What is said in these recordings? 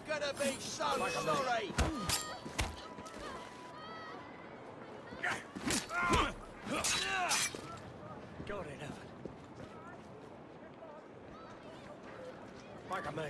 Gonna be so sorry! God in heaven. Back of me.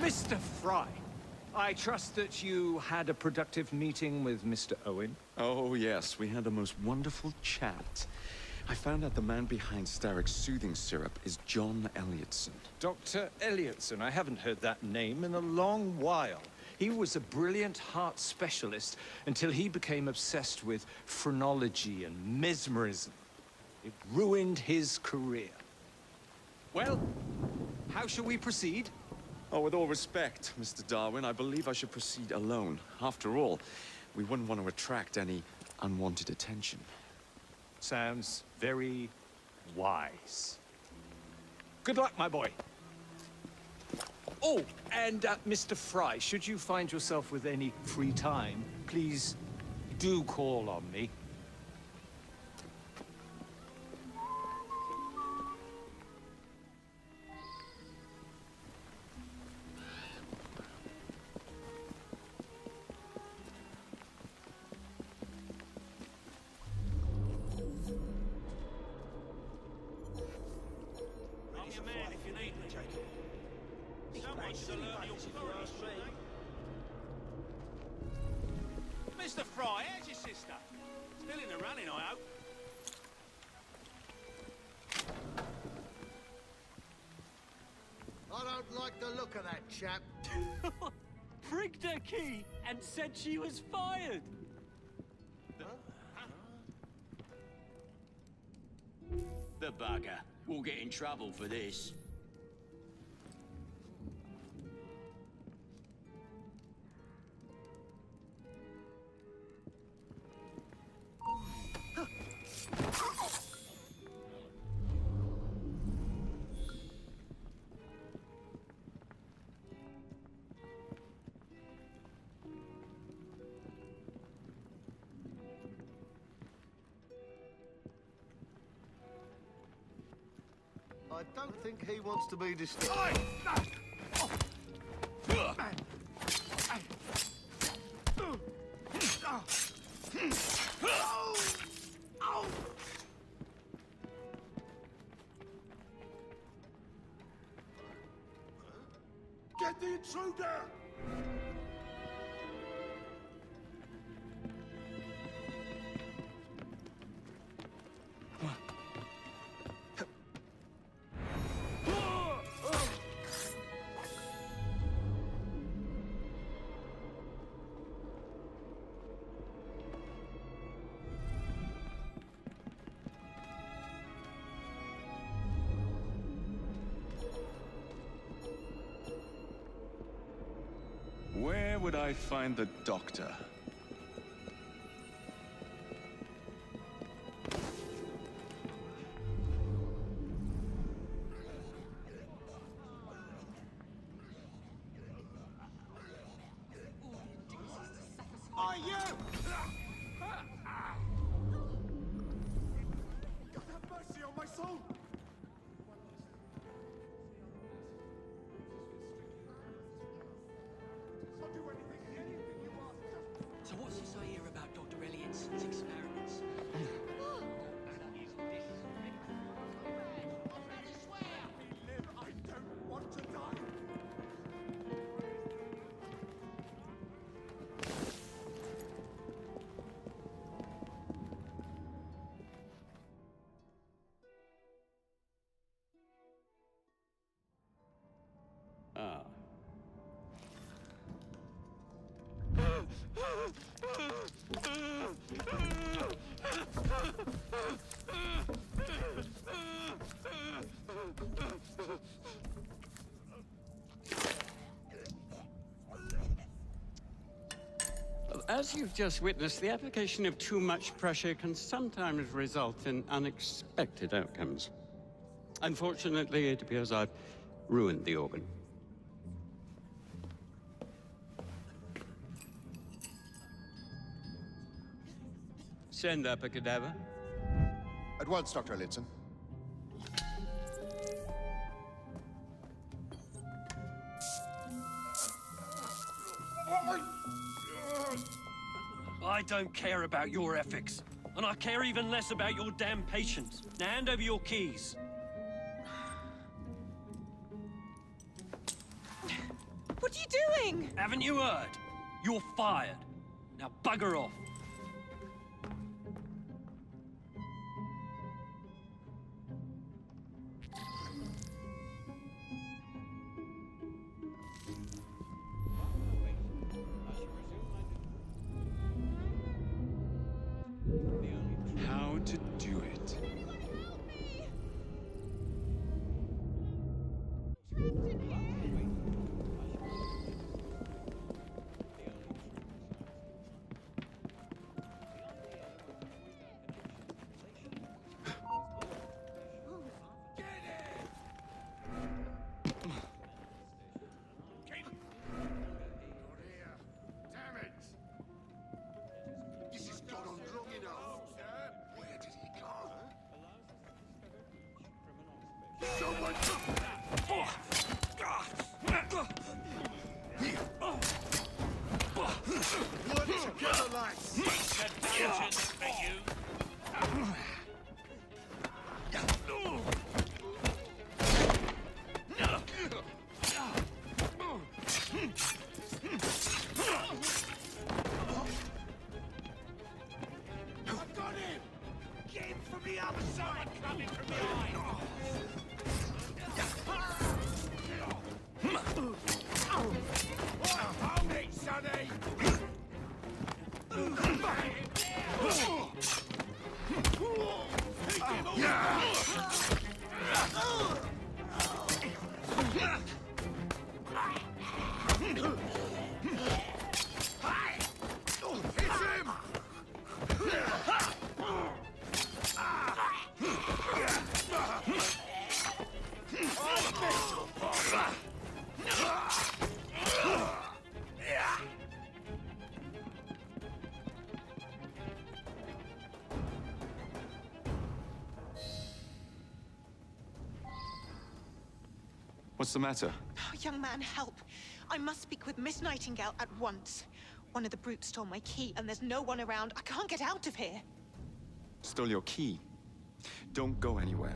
Mr. Fry, I trust that you had a productive meeting with Mr. Owen? Oh, yes. We had a most wonderful chat. I found out the man behind Starrick's soothing syrup is John Elliotson. Dr. Elliotson, I haven't heard that name in a long while. He was a brilliant heart specialist until he became obsessed with phrenology and mesmerism. It ruined his career. Well, how shall we proceed? Oh, with all respect, Mr. Darwin, I believe I should proceed alone. After all, we wouldn't want to attract any unwanted attention. Sounds very wise. Good luck, my boy. Oh, and Mr. Fry, should you find yourself with any free time, please do call on me. I'm your man if you need me, Jacob. Someone should have learned your authority, shouldn't they? Mr. Fry, how's your sister? Still in the running, I hope. I don't like the look of that chap. Prigged her key and said she was fired. The bugger. We'll get in trouble for this. I don't think he wants to be disturbed. Get the intruder! Where would I find the doctor? Are you? God have mercy on my soul! I'll do anything you want. So what's he say here about Dr. Elliott's experiments? Live, I don't want to die. Ah. As you've just witnessed, the application of too much pressure can sometimes result in unexpected outcomes. Unfortunately, it appears I've ruined the organ. Send up a cadaver. At once, Dr. Elliotson. I don't care about your ethics. And I care even less about your damn patience. Now hand over your keys. What are you doing? Haven't you heard? You're fired. Now bugger off. How to do it? What's the matter? Oh, young man, help. I must speak with Miss Nightingale at once. One of the brutes stole my key, and there's no one around. I can't get out of here. Stole your key. Don't go anywhere.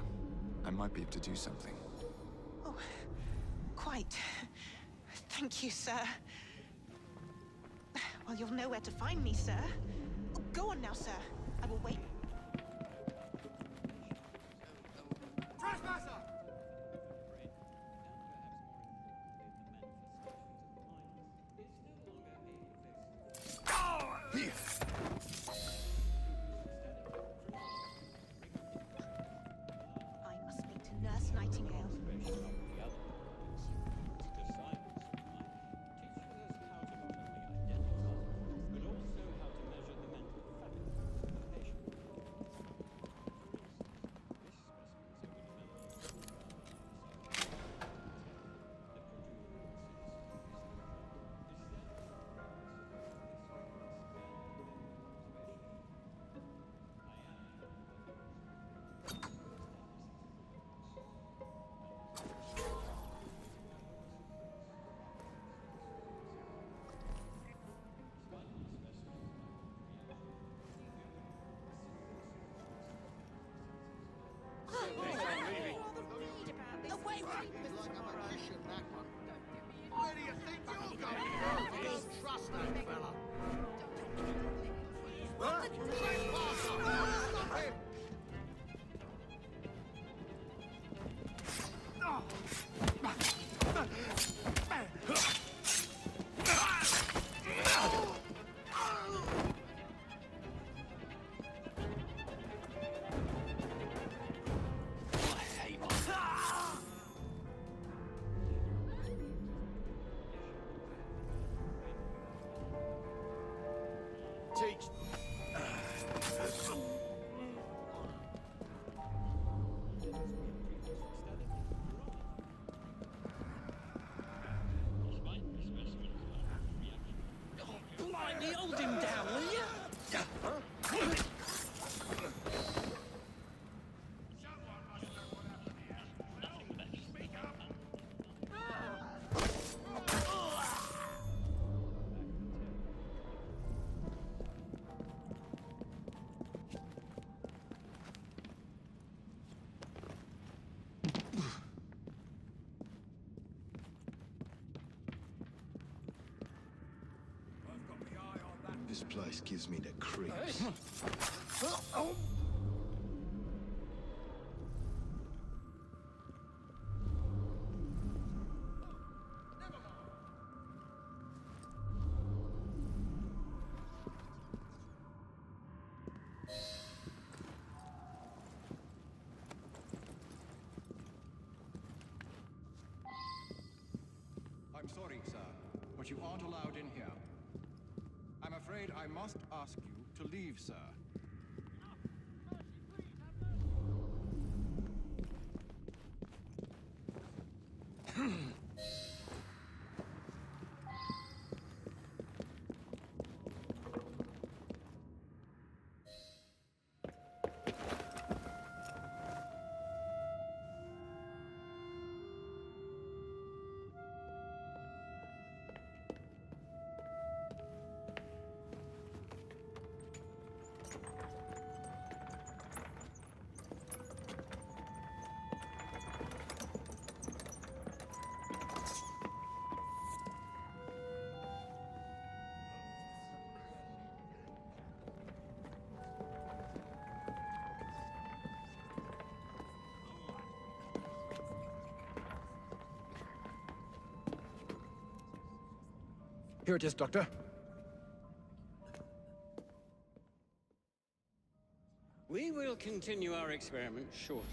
I might be able to do something. Oh, quite. Thank you, sir. Well, you'll know where to find me, sir. Oh, go on now, sir. I will wait. Trespasser! I must speak to Nurse Nightingale. Away from me! He's like a magician, that one. Where do you think you're going? Don't trust that fella. What? Trespasser! Stop him! Teach. Blimey, hold him down, will you? This place gives me the creeps. I'm sorry, sir, but you aren't allowed in here. I'm afraid I must ask you to leave, sir. Here it is, Doctor. We will continue our experiment shortly.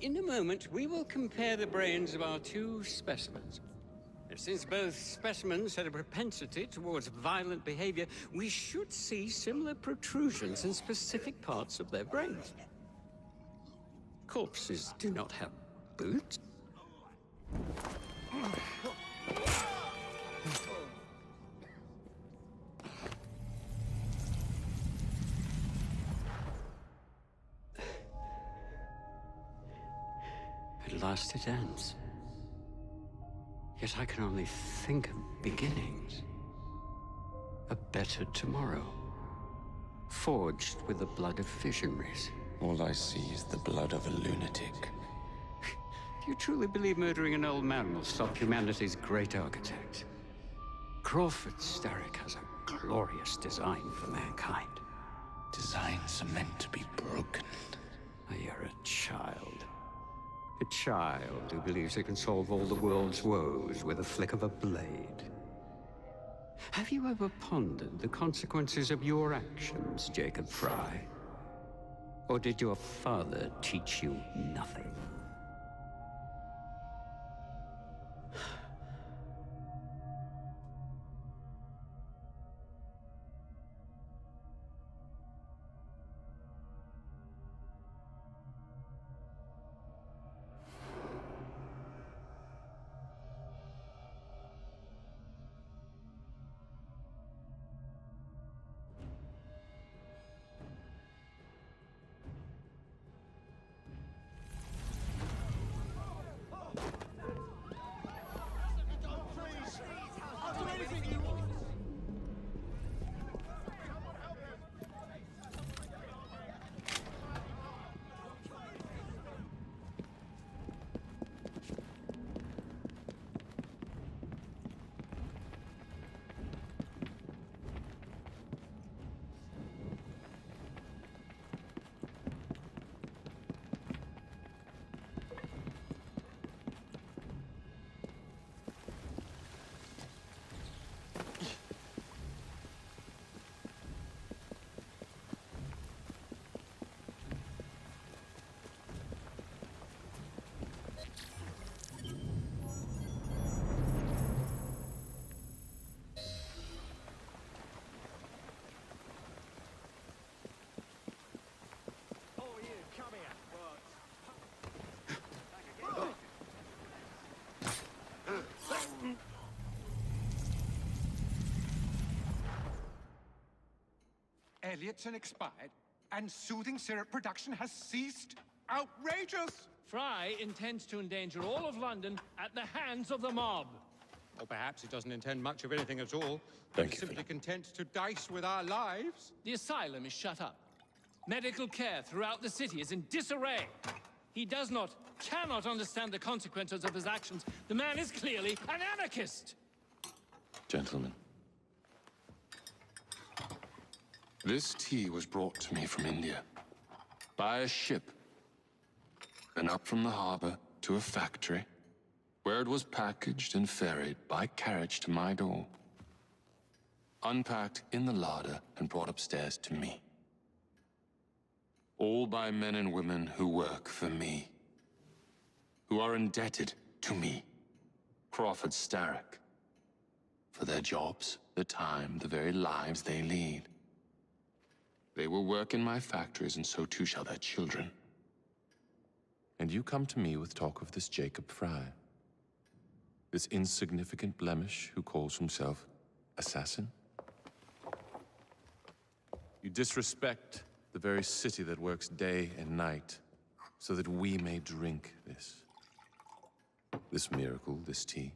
In a moment, we will compare the brains of our two specimens. Since both specimens had a propensity towards violent behavior, we should see similar protrusions in specific parts of their brains. Corpses do not have boots. At last it ends. Yet I can only think of beginnings. A better tomorrow. Forged with the blood of visionaries. All I see is the blood of a lunatic. Do you truly believe murdering an old man will stop humanity's great architect? Crawford Starrick has a glorious design for mankind. Designs are meant to be broken. Oh, you're a child. A child who believes he can solve all the world's woes with a flick of a blade. Have you ever pondered the consequences of your actions, Jacob Fry? Or did your father teach you nothing? Elliotson expired, and soothing syrup production has ceased? Outrageous! Fry intends to endanger all of London at the hands of the mob. Or perhaps he doesn't intend much of anything at all. Thank He's you, simply content to dice with our lives. The asylum is shut up. Medical care throughout the city is in disarray. He cannot understand the consequences of his actions. The man is clearly an anarchist! Gentlemen. This tea was brought to me from India. By a ship. Then up from the harbor to a factory, where it was packaged and ferried by carriage to my door. Unpacked in the larder and brought upstairs to me. All by men and women who work for me. Who are indebted to me, Crawford Starrick. For their jobs, the time, the very lives they lead. They will work in my factories, and so too shall their children. And you come to me with talk of this Jacob Fry. This insignificant blemish who calls himself assassin? You disrespect the very city that works day and night, so that we may drink this miracle, this tea.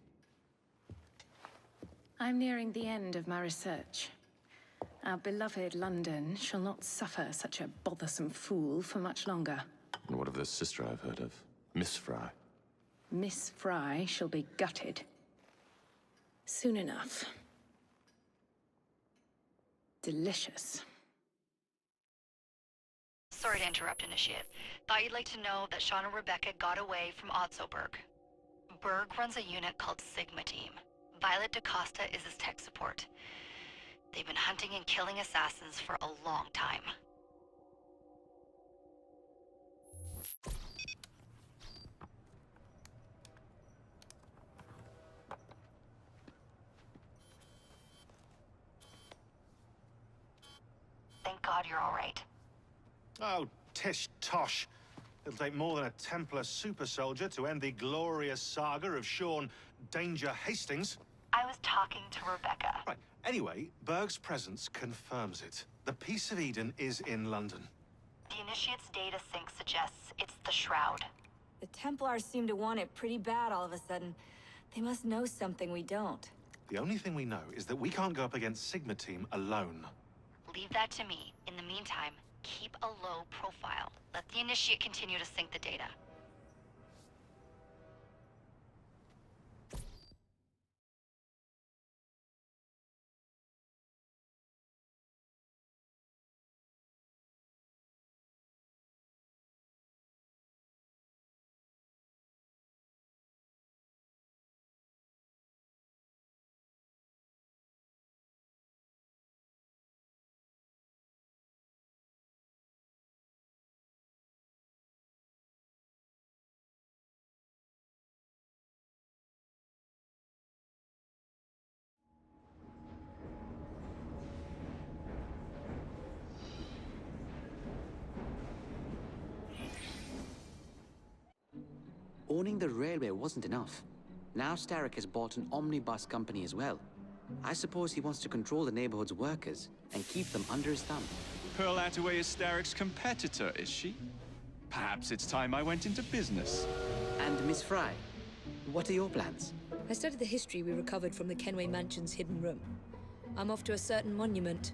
I'm nearing the end of my research. Our beloved London shall not suffer such a bothersome fool for much longer. And what of the sister I've heard of, Miss Fry? Miss Fry shall be gutted. Soon enough. Delicious. Sorry to interrupt, Initiate. Thought you'd like to know that Sean and Rebecca got away from Otzoberg. Berg runs a unit called Sigma Team. Violet DaCosta is his tech support. They've been hunting and killing assassins for a long time. Thank God you're all right. Oh, tish tosh. It'll take more than a Templar super soldier to end the glorious saga of Sean Danger Hastings. I was talking to Rebecca. Right. Anyway, Berg's presence confirms it. The Peace of Eden is in London. The Initiate's data sync suggests it's the Shroud. The Templars seem to want it pretty bad all of a sudden. They must know something we don't. The only thing we know is that we can't go up against Sigma Team alone. Leave that to me. In the meantime, keep a low profile. Let the Initiate continue to sync the data. Owning the railway wasn't enough. Now Starrick has bought an omnibus company as well. I suppose he wants to control the neighborhood's workers and keep them under his thumb. Pearl Attaway is Starrick's competitor, is she? Perhaps it's time I went into business. And Miss Fry, what are your plans? I studied the history we recovered from the Kenway Mansion's hidden room. I'm off to a certain monument,